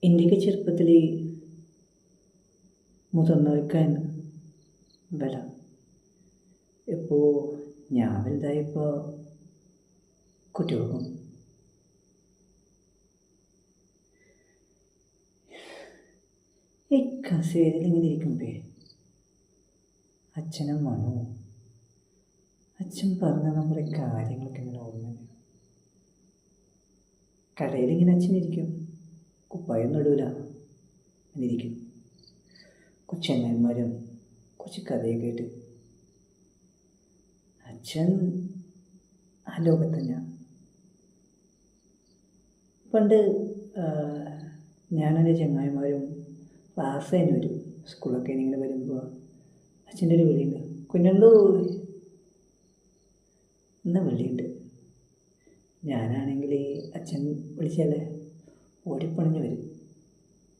എൻ്റെയൊക്കെ ചെറുപ്പത്തിൽ മുതിർന്നവർക്കാണ് വില. ഇപ്പോൾ ഞാൻ വലുതായപ്പോൾ കുട്ടികൾക്കും. ഈ കസേരയിൽ ഇങ്ങനെ ഇരിക്കുമ്പോൾ അച്ഛനും മനു അച്ഛൻ പറഞ്ഞ നമ്മുടെ കാര്യങ്ങളൊക്കെ ഇങ്ങനെ ഓർമ്മ. കടയിലിങ്ങനെ അച്ഛനിരിക്കും, കുപ്പായം നടുവില എന്നിരിക്കും. കൊച്ചമ്മന്മാരും കുറച്ച് കഥയൊക്കെ ആയിട്ട് അച്ഛൻ ആ ലോകത്ത് തന്നെയാണ്. പണ്ട് ഞാനെൻ്റെ ചങ്ങായിമാരും ക്ലാസ് കഴിഞ്ഞ് വരും, സ്കൂളൊക്കെ ഇങ്ങനെ വരുമ്പോൾ അച്ഛൻ്റെ ഒരു വിളിയുണ്ട്, കുഞ്ഞുണ്ടോ എന്ന വിളിയുണ്ട്. ഞാനാണെങ്കിൽ അച്ഛൻ വിളിച്ചാലേ ഓടിപ്പണിഞ്ഞ് വരും,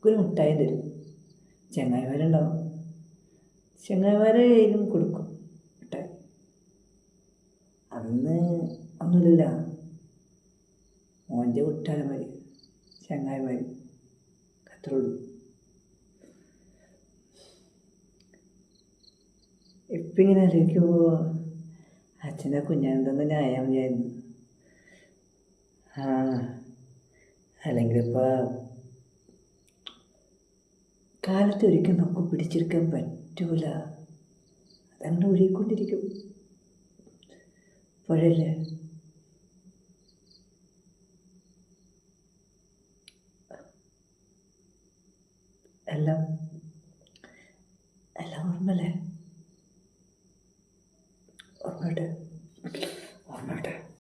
ഒരു മുട്ടായി തരും. ചങ്ങായിമാരുണ്ടാവും, ചങ്ങായിമാരെ കയ്യിലും കൊടുക്കും മിഠായി. അന്ന് ഒന്നുമില്ല, മോൻ്റെ കുട്ടാരന്മാർ ചങ്ങായിമാർ അത്രേ ഉള്ളൂ. ഇപ്പം ഇങ്ങനെ ആലോചിക്കുമ്പോൾ അച്ഛനെ കുഞ്ഞാൻ തന്നെ ന്യായം ചെയ്യായിരുന്നു. അല്ലെങ്കിൽ ഇപ്പോൾ കാലത്ത് ഒരിക്കലും നമുക്ക് പിടിച്ചെടുക്കാൻ പറ്റൂല, അതങ്ങനെ ഒഴുകിക്കൊണ്ടിരിക്കും. പുഴയല്ലേ, എല്ലാം എല്ലാം ഓർമ്മല്ലേ? ഓർമ്മട്ടെ.